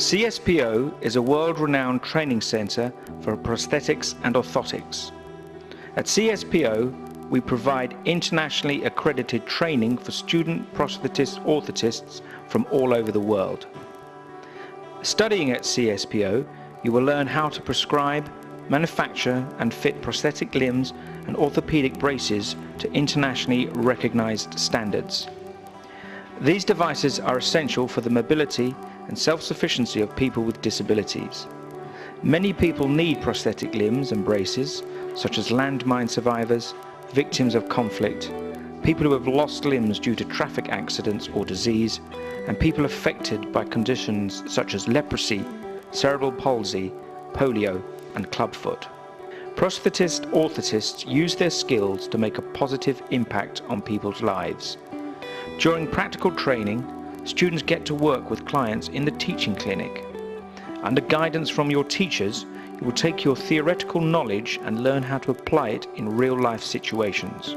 CSPO is a world-renowned training centre for prosthetics and orthotics. At CSPO, we provide internationally accredited training for student prosthetists/orthotists from all over the world. Studying at CSPO, you will learn how to prescribe, manufacture and fit prosthetic limbs and orthopedic braces to internationally recognized standards. These devices are essential for the mobility and self-sufficiency of people with disabilities. Many people need prosthetic limbs and braces, such as landmine survivors, victims of conflict, people who have lost limbs due to traffic accidents or disease, and people affected by conditions such as leprosy, cerebral palsy, polio, and clubfoot. Prosthetists/orthotists use their skills to make a positive impact on people's lives. During practical training, students get to work with clients in the teaching clinic. Under guidance from your teachers, you will take your theoretical knowledge and learn how to apply it in real-life situations.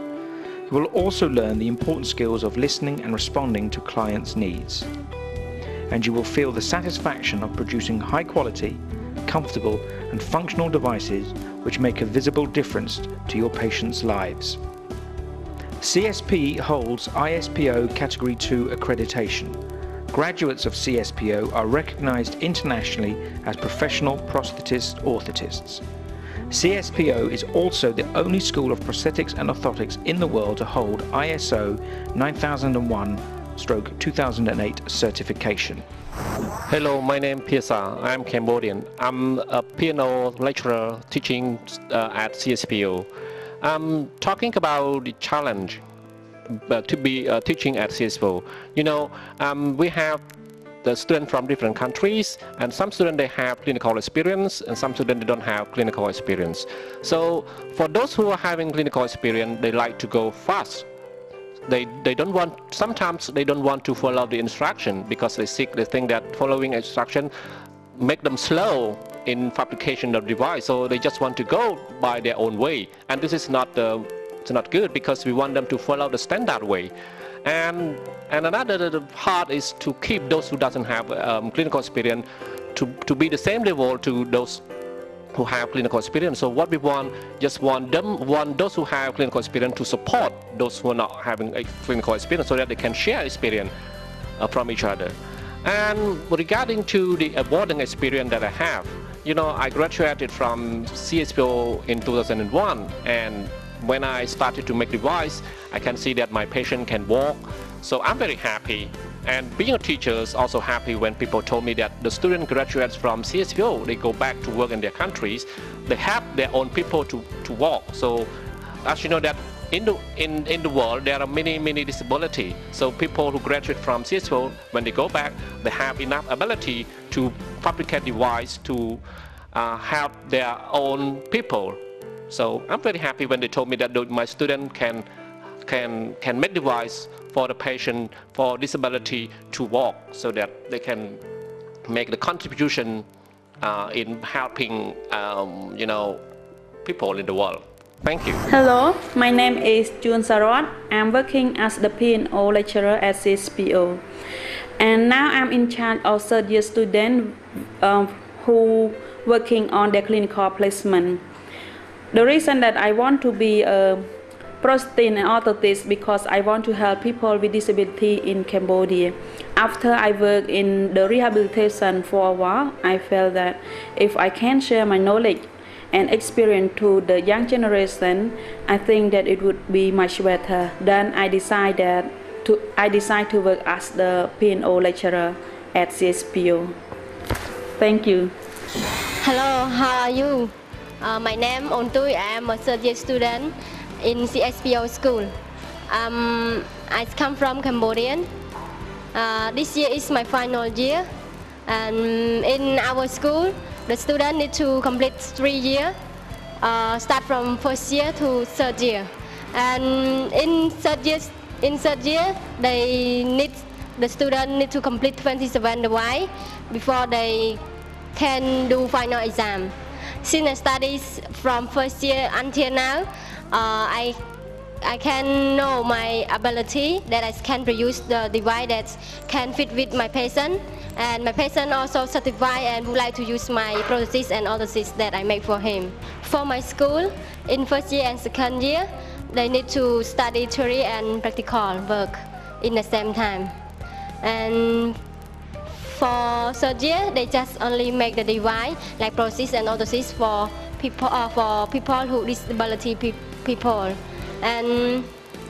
You will also learn the important skills of listening and responding to clients' needs. And you will feel the satisfaction of producing high-quality, comfortable and functional devices which make a visible difference to your patients' lives. CSP holds ISPO Category 2 accreditation. Graduates of CSPO are recognized internationally as professional prosthetists/orthotists. CSPO is also the only school of prosthetics and orthotics in the world to hold ISO 9001/2008 certification. Hello, my name is Piesa. I'm Cambodian. I'm a piano lecturer teaching at CSPO. I'm talking about the challenge to be teaching at CSPO. You know, we have the students from different countries, and some students they have clinical experience, and some students they don't have clinical experience. So for those who are having clinical experience, they like to go fast. They don't want, sometimes they don't want to follow the instruction because they think that following instruction make them slow in fabrication of device, so they just want to go by their own way, and this is not good because we want them to follow the standard way. And another part is to keep those who doesn't have clinical experience to be the same level to those who have clinical experience. So what we want those who have clinical experience to support those who are not having a clinical experience so that they can share experience from each other. And regarding to the awarding experience that I have, you know, I graduated from CSPO in 2001, and when I started to make device, I can see that my patient can walk. So I'm very happy. And being a teacher is also happy when people told me that the student graduates from CSPO, they go back to work in their countries, they have their own people to walk. So as you know that in the world there are many disabilities. So people who graduate from CSPO, when they go back, they have enough ability to fabricate device to help their own people. So I'm very happy when they told me that my student can make device for the patient for disability to walk, so that they can make the contribution in helping you know, people in the world. Thank you. Hello, my name is Jun Sarot. I'm working as the P&O lecturer at CSPO, and now I'm in charge of third-year students who working on their clinical placement. The reason that I want to be a prosthetic and orthotist because I want to help people with disability in Cambodia. After I work in the rehabilitation for a while, I felt that if I can share my knowledge and experience to the young generation, I think that it would be much better. Then I decide to work as the P&O lecturer at CSPO. Thank you. Hello, how are you? My name is Ontui. I am a third-year student in CSPO school. I come from Cambodian. This year is my final year, and in our school, the student need to complete 3 years, start from first year to third year. And in third year, the student need to complete 27 devices before they can do final exam. Since I studied from first year until now, I I can know my ability that I can produce the device that can fit with my patient, and my patient also satisfied and would like to use my prosthesis and orthotics that I make for him. For my school, in first year and second year, they need to study theory and practical work in the same time. And for third year, they just only make the device like prosthesis and orthotics for people who disability people. And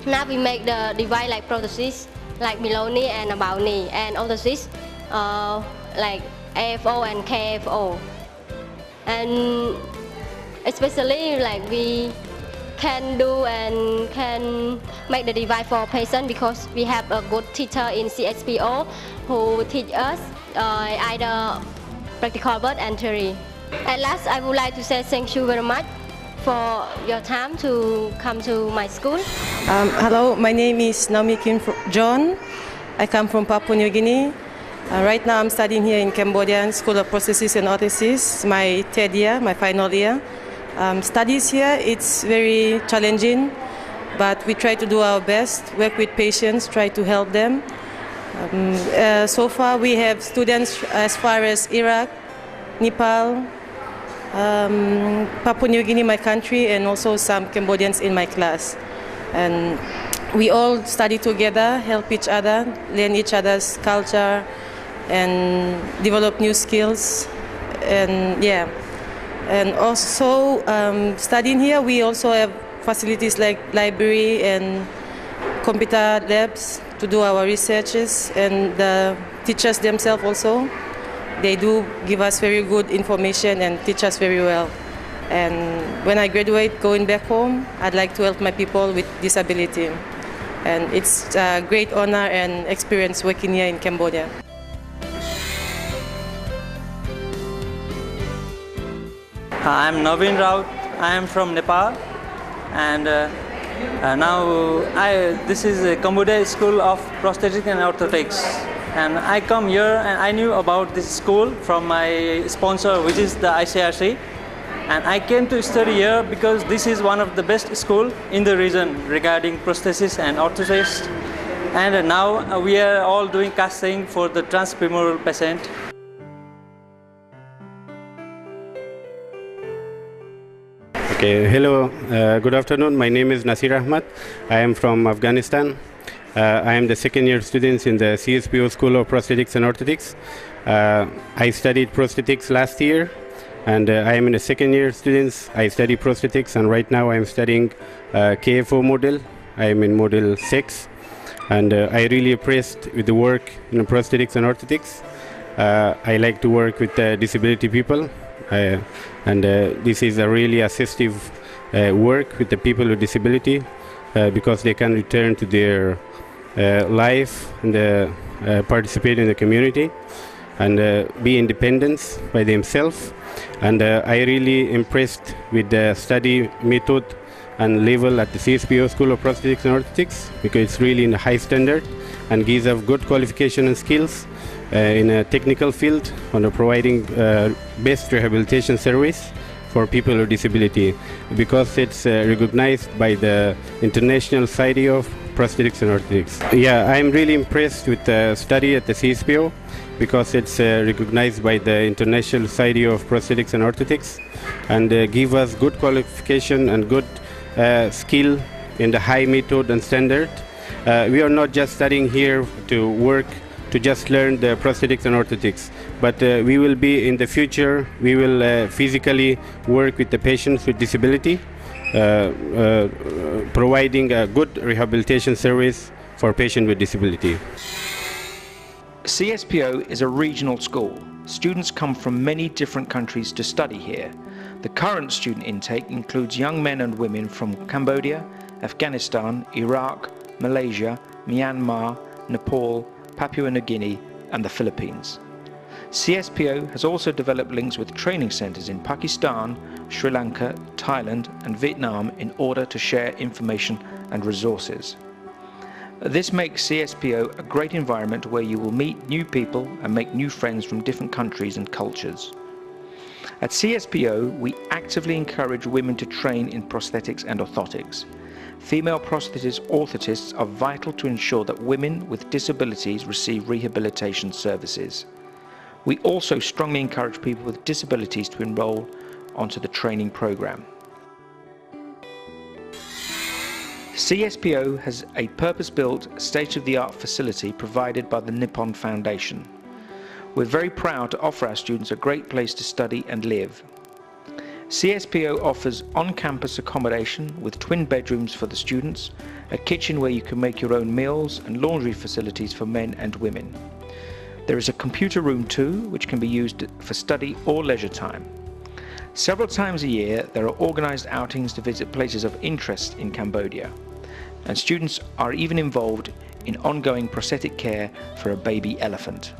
now we make the device like prosthesis like below knee and above knee, and orthotics like AFO and KFO. And especially like we can do and can make the device for patient because we have a good teacher in CSPO who teach us either practical work and theory. At last, I would like to say thank you very much for your time to come to my school. Hello, my name is Naomi Kim John. I come from Papua New Guinea. Right now I'm studying here in Cambodian School of Prosthesis and Orthotics, my third year, my final year. Studies here, it's very challenging, but we try to do our best, work with patients, try to help them. So far we have students as far as Iraq, Nepal, Papua New Guinea, my country, and also some Cambodians in my class. And we all study together, help each other, learn each other's culture, and develop new skills. And yeah. And also studying here, we also have facilities like library and computer labs to do our researches, and the teachers themselves also. They do give us very good information and teach us very well. And when I graduate, going back home, I'd like to help my people with disability. And it's a great honor and experience working here in Cambodia. I'm Naveen Raut. I am from Nepal, and this is a Cambodia School of Prosthetics and Orthotics. And I come here and I knew about this school from my sponsor, which is the ICRC. And I came to study here because this is one of the best schools in the region regarding prosthesis and orthotics. And now we are all doing casting for the transfemoral patient. Okay, hello, good afternoon. My name is Nasir Ahmad. I am from Afghanistan. I am the second year student in the CSPO School of Prosthetics and Orthotics. I studied prosthetics last year, and I am in the second year students. I study prosthetics, and right now I am studying KFO model. I am in model 6, and I really impressed with the work in prosthetics and orthotics. I like to work with disability people. This is a really assistive work with the people with disability because they can return to their life and participate in the community and be independent by themselves. And I really impressed with the study method and level at the CSPO School of Prosthetics and Orthotics because it's really in a high standard and gives us good qualification and skills in a technical field on providing best rehabilitation service for people with disability because it's recognized by the International Society of Prosthetics and Orthotics. Yeah, I'm really impressed with the study at the CSPO because it's recognized by the International Society of Prosthetics and Orthotics and give us good qualification and good skill in the high method and standard. We are not just studying here to work to just learn the prosthetics and orthotics, but we will be in the future, we will physically work with the patients with disability, providing a good rehabilitation service for patients with disability. CSPO is a regional school. Students come from many different countries to study here. The current student intake includes young men and women from Cambodia, Afghanistan, Iraq, Malaysia, Myanmar, Nepal, Papua New Guinea and the Philippines. CSPO has also developed links with training centres in Pakistan, Sri Lanka, Thailand and Vietnam in order to share information and resources. This makes CSPO a great environment where you will meet new people and make new friends from different countries and cultures. At CSPO, we actively encourage women to train in prosthetics and orthotics. female prosthetist orthotists are vital to ensure that women with disabilities receive rehabilitation services. We also strongly encourage people with disabilities to enroll onto the training program. CSPO has a purpose-built, state-of-the-art facility provided by the Nippon Foundation. We're very proud to offer our students a great place to study and live. CSPO offers on-campus accommodation with twin bedrooms for the students, a kitchen where you can make your own meals, and laundry facilities for men and women. There is a computer room too, which can be used for study or leisure time. Several times a year, there are organised outings to visit places of interest in Cambodia, and students are even involved in ongoing prosthetic care for a baby elephant.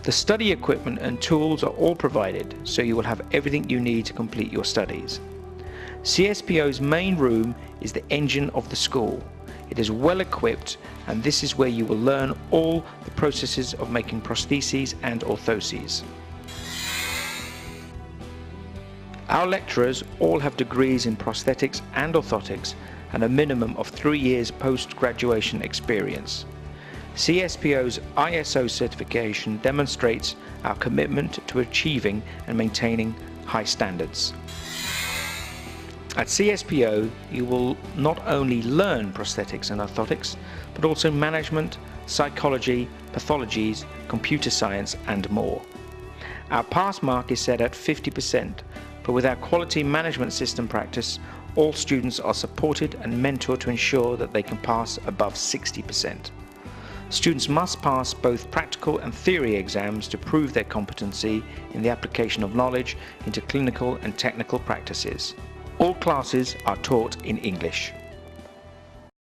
The study equipment and tools are all provided, so you will have everything you need to complete your studies. CSPO's main room is the engine of the school. It is well equipped, and this is where you will learn all the processes of making prostheses and orthoses. Our lecturers all have degrees in prosthetics and orthotics and a minimum of 3 years post-graduation experience. CSPO's ISO certification demonstrates our commitment to achieving and maintaining high standards. At CSPO, you will not only learn prosthetics and orthotics, but also management, psychology, pathologies, computer science, and more. Our pass mark is set at 50%, but with our quality management system practice, all students are supported and mentored to ensure that they can pass above 60%. Students must pass both practical and theory exams to prove their competency in the application of knowledge into clinical and technical practices. All classes are taught in English.